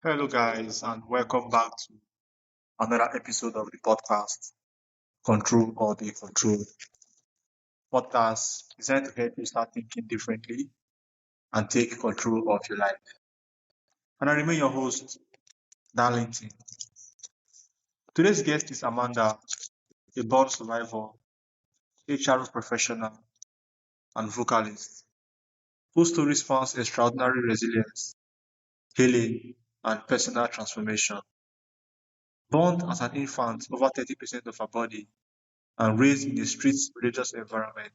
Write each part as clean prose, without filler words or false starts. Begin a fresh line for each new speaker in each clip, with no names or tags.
Hello, guys, and welcome back to another episode of the podcast, Control or Be Controlled. Podcast designed to help you start thinking differently and take control of your life. And I remain your host, Darlington. Today's guest is Amanda, a born survivor, HR professional, and vocalist, whose story spans extraordinary resilience, healing, and personal transformation. Born as an infant, over 30% of her body, and raised in a strict religious environment,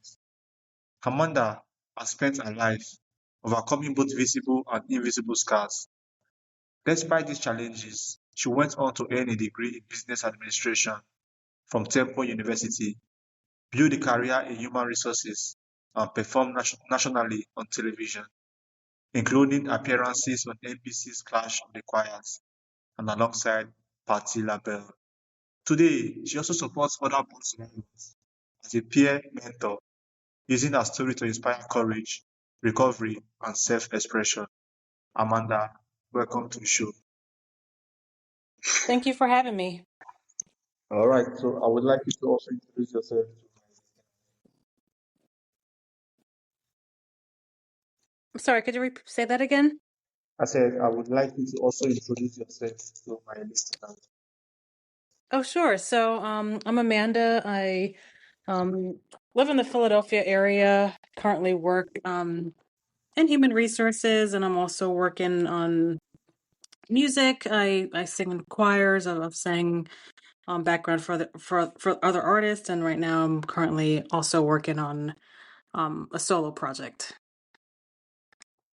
Amanda has spent her life overcoming both visible and invisible scars. Despite these challenges, she went on to earn a degree in business administration from Temple University, build a career in human resources, and perform nationally on television, including appearances on NBC's Clash of the Choirs and alongside Patti LaBelle. Today, she also supports other board survivors as a peer mentor, using her story to inspire courage, recovery, and self-expression. Amanda, welcome to the show.
Thank you for having me.
All right, so I would like you to also introduce yourself.
I'm sorry, could you say that again?
I said I would like you to also introduce yourself to my listeners.
Oh, sure. So, I'm Amanda. I live in the Philadelphia area, currently work in human resources, and I'm also working on music. I sing in choirs. I've sang background for other artists, and right now I'm currently also working on a solo project.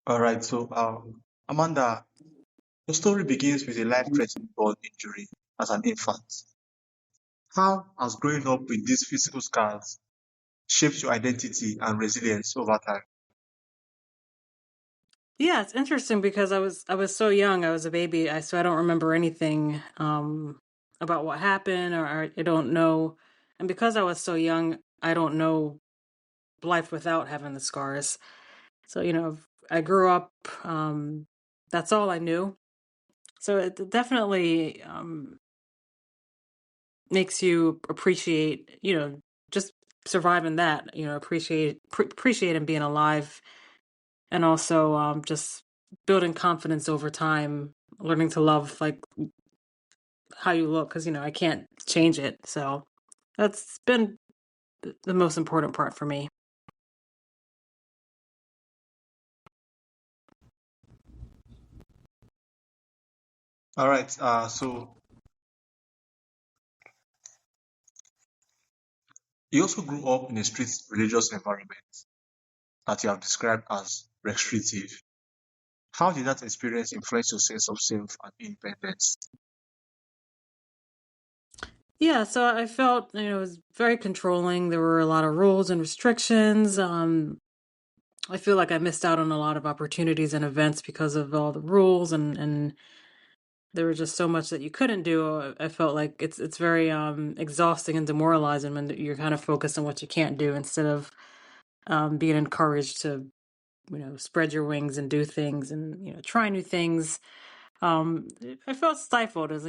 All right, so Amanda, your story begins with a life-threatening burn injury as an infant. How has growing up with these physical scars shaped your identity and resilience over time?
Yeah, it's interesting because I was so young. I was a baby, so I don't remember anything about what happened, or I don't know. And because I was so young, I don't know life without having the scars. So, I grew up, that's all I knew. So it definitely makes you appreciate, just surviving that, appreciating being alive, and also just building confidence over time, learning to love like how you look, because I can't change it. So that's been the most important part for me.
All right, so you also grew up in a strict religious environment that you have described as restrictive. How did that experience influence your sense of self and independence?
Yeah, so I felt, it was very controlling. There were a lot of rules and restrictions. I feel like I missed out on a lot of opportunities and events because of all the rules, and there was just so much that you couldn't do. I felt like it's very exhausting and demoralizing when you're kind of focused on what you can't do instead of being encouraged to spread your wings and do things and try new things. um I felt stifled, as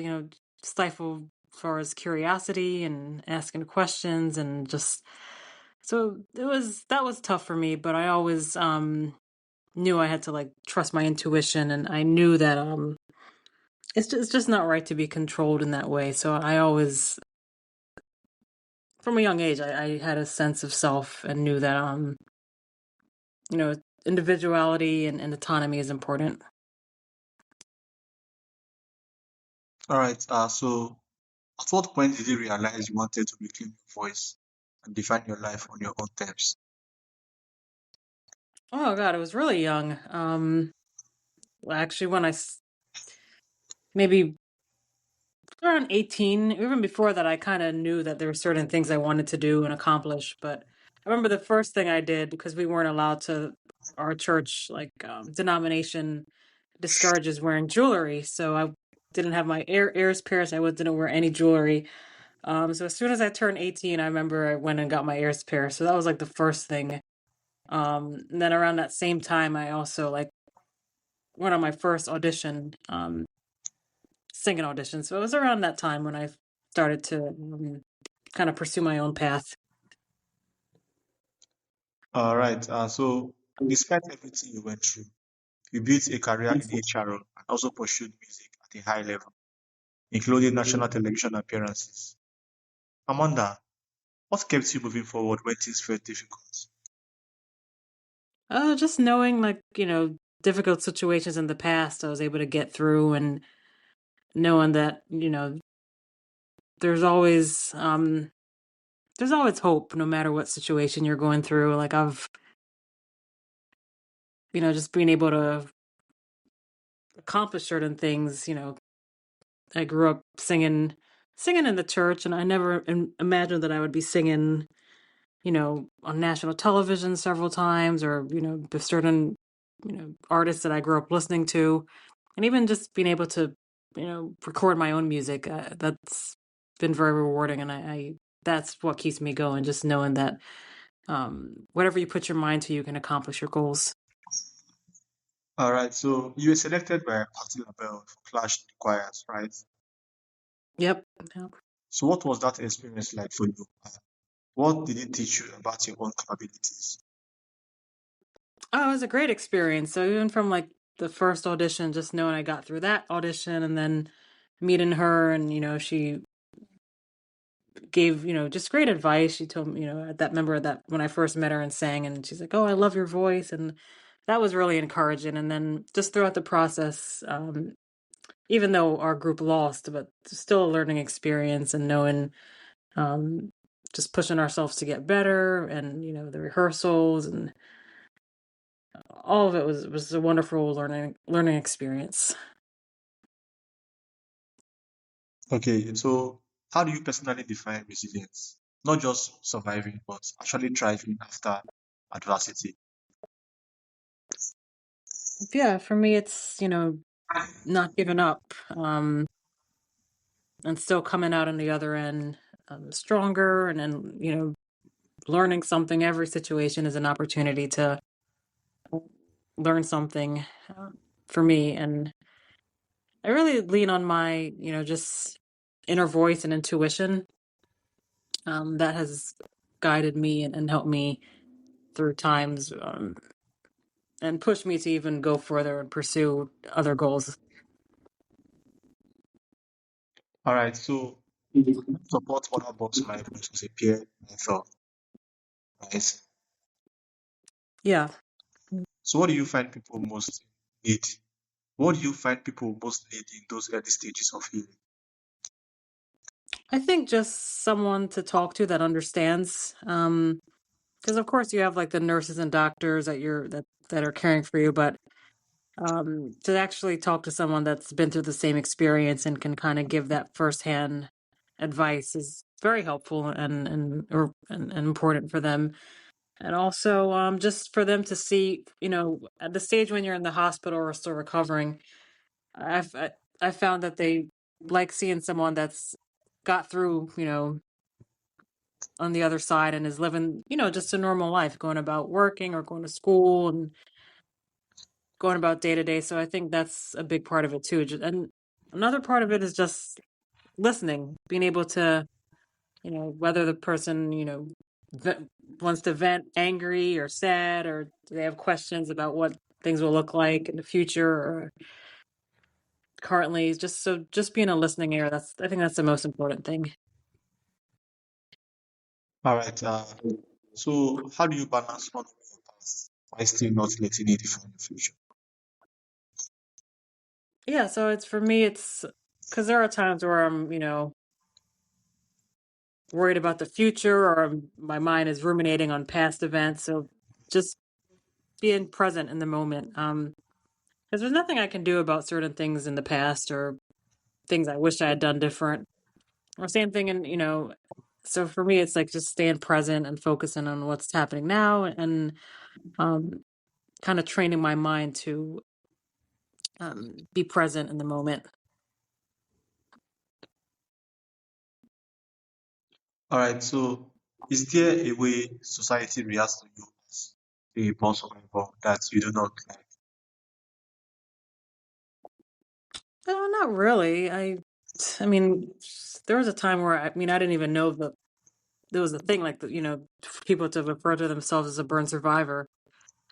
stifled as far as curiosity and asking questions, and just so that was tough for me. But I always knew I had to like trust my intuition, and I knew that it's just not right to be controlled in that way. So I always, from a young age, I had a sense of self and knew that you know individuality and autonomy is important.
All right, so at what point did you realize you wanted to reclaim your voice and define your life on your own terms?
Oh God, I was really young. Well, actually, when maybe around 18, even before that, I kind of knew that there were certain things I wanted to do and accomplish. But I remember the first thing I did, because we weren't allowed to, our church, like denomination discourages wearing jewelry. So I didn't have my ears pierced. Didn't wear any jewelry. So as soon as I turned 18, I remember I went and got my ears pierced. So that was like the first thing. And then around that same time, I also like went on my first audition. singing auditions. So it was around that time when I started to kind of pursue my own path.
All right. So despite everything you went through, you built a career in HR and also pursued music at a high level, including national television appearances. Amanda, what kept you moving forward when things felt difficult?
Just knowing, like, difficult situations in the past, I was able to get through, and knowing that, there's always there's always hope no matter what situation you're going through. Like I've, just being able to accomplish certain things. I grew up singing in the church, and I never imagined that I would be singing, on national television several times, or, with certain, artists that I grew up listening to. And even just being able to, record my own music, that's been very rewarding. And I that's what keeps me going, just knowing that whatever you put your mind to, you can accomplish your goals.
All right. So you were selected by Patti LaBelle for Clash in the Choirs, right?
Yep. Yep.
So what was that experience like for you? What did it teach you about your own capabilities?
Oh, it was a great experience. So even from like the first audition, just knowing I got through that audition, and then meeting her, and she gave, just great advice. She told me, at that member that when I first met her and sang, and she's like, "Oh, I love your voice." And that was really encouraging. And then just throughout the process, even though our group lost, but still a learning experience, and knowing, um, just pushing ourselves to get better, and, the rehearsals, and all of it was a wonderful learning experience.
Okay, so how do you personally define resilience? Not just surviving, but actually thriving after adversity.
Yeah, for me, it's, not giving up, and still coming out on the other end, stronger, and then, learning something. Every situation is an opportunity to learn something, uh, for me. And I really lean on my, just inner voice and intuition, that has guided me, and helped me through times, and pushed me to even go further and pursue other goals.
All right, so support other box mindfulness as a peer mentor, right?
Yeah.
So what do you find people most need? What do you find people most need in those early stages of healing?
I think just someone to talk to that understands. Because of course you have like the nurses and doctors that are caring for you, but to actually talk to someone that's been through the same experience and can kind of give that firsthand advice is very helpful, and important for them. And also, just for them to see, at the stage when you're in the hospital or still recovering, I've I, I found that they like seeing someone that's got through, on the other side, and is living, just a normal life, going about working or going to school, and going about day to day. So I think that's a big part of it too. And another part of it is just listening, being able to, whether the person, ve- wants to vent angry or sad, or do they have questions about what things will look like in the future or currently. Just being a listening ear. I think that's the most important thing.
All right, so how do you balance honoring your past while still not letting it define your future?
Yeah. So it's for me, it's because there are times where I'm, worried about the future, or my mind is ruminating on past events. So just being present in the moment. Because there's nothing I can do about certain things in the past, or things I wish I had done different, or same thing. And, so for me, it's like just staying present and focusing on what's happening now, and um, kind of training my mind to be present in the moment.
All right, so is there a way society reacts to you as a born survivor that you do not like?
Not really. I mean, there was a time where I mean, I didn't even know that there was a thing like that, people to refer to themselves as a burn survivor.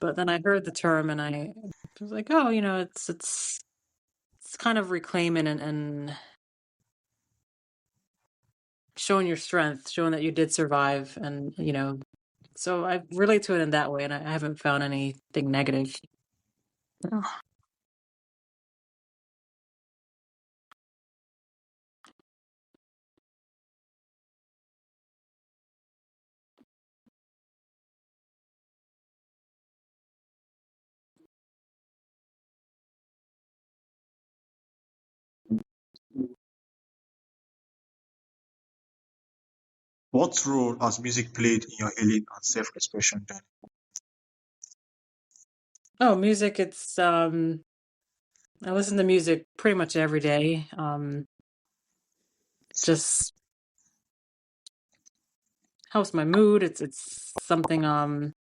But then I heard the term and I was like, oh, it's kind of reclaiming and showing your strength, showing that you did survive, and so I relate to it in that way, and I haven't found anything negative.
What role has music played in your healing and self-expression journey?
Oh, music, it's I listen to music pretty much every day. Just helps my mood. It's something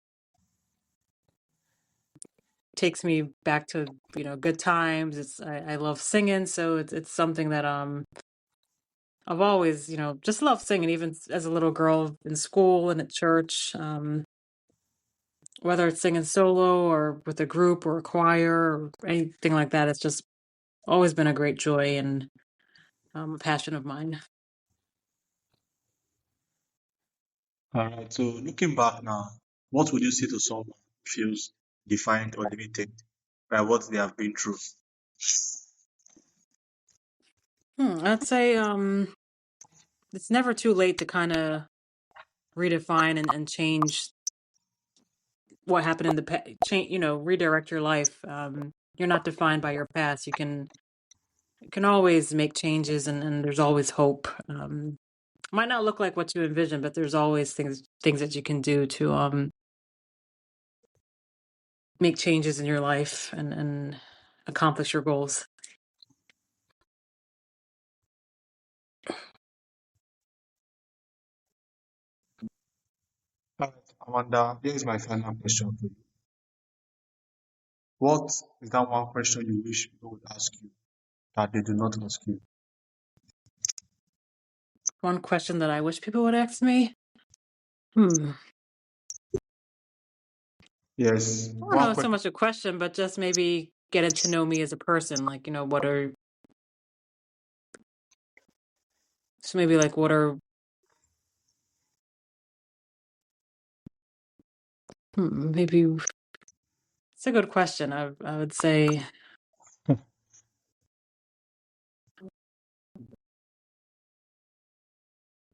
takes me back to, good times. I love singing, so it's something that I've always, just loved singing, even as a little girl in school and at church. Whether it's singing solo or with a group or a choir or anything like that, it's just always been a great joy and a passion of mine.
All right. So looking back now, what would you say to someone who feels defined or limited by what they have been through?
I'd say it's never too late to kind of redefine and change what happened in the past, change, redirect your life. You're not defined by your past. You can always make changes, and there's always hope. Might not look like what you envision, but there's always things that you can do to make changes in your life and accomplish your goals.
All right, Amanda, here is my final question for you. What is that one question you wish people would ask you that they do not ask you?
One question that I wish people would ask me. Hmm.
Yes,
I don't know
one
if it's so
question.
much a question, but just maybe getting to know me as a person. Like, what are, maybe it's a good question. I would say,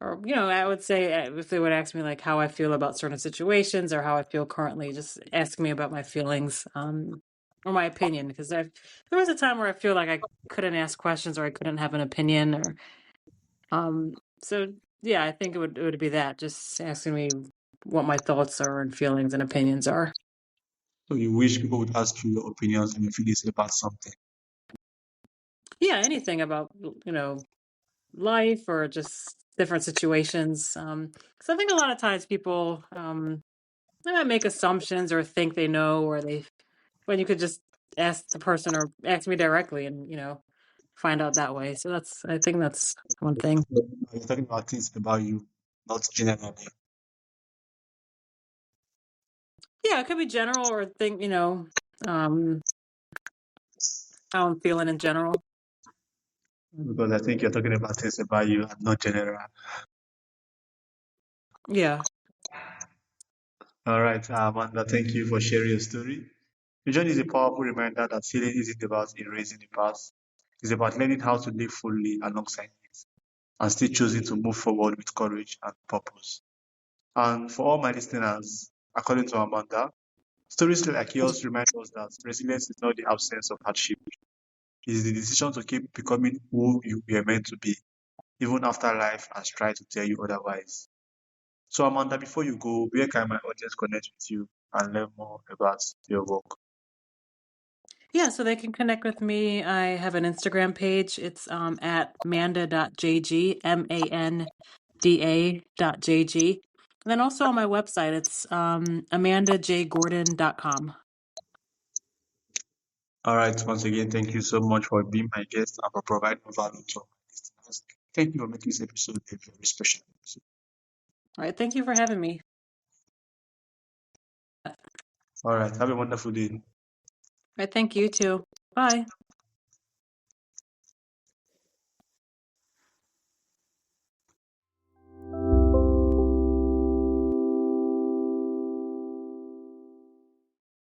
or, I would say if they would ask me like how I feel about certain situations or how I feel currently, just ask me about my feelings, or my opinion. Because there was a time where I feel like I couldn't ask questions or I couldn't have an opinion or, so yeah, I think it would be that, just asking me what my thoughts are and feelings and opinions are.
So you wish people would ask you your opinions and your feelings about something.
Yeah, anything about, life or just different situations. So I think a lot of times people they might make assumptions or think they know, or when you could just ask the person or ask me directly and, find out that way. So I think that's one thing.
You're talking about things about you, not generally.
Yeah, it could be general or think, um, how I'm feeling in general.
Because I think you're talking about things about you and not general.
Yeah.
All right, Amanda, thank you for sharing your story. Your journey is a powerful reminder that healing isn't about erasing the past. It's about learning how to live fully alongside it and still choosing to move forward with courage and purpose. And for all my listeners, according to Amanda, stories like yours remind us that resilience is not the absence of hardship. It is the decision to keep becoming who you were meant to be, even after life has tried to tell you otherwise. So, Amanda, before you go, where can my audience connect with you and learn more about your work?
Yeah, so they can connect with me. I have an Instagram page. It's at manda.jg, manda.jg. And then also on my website, it's amandajgordon.com.
All right. Once again, thank you so much for being my guest and for providing value to my listeners. Thank you for making this episode a very special episode.
All right, thank you for having me. All
All right. Have a wonderful day.
right, thank you too. Bye.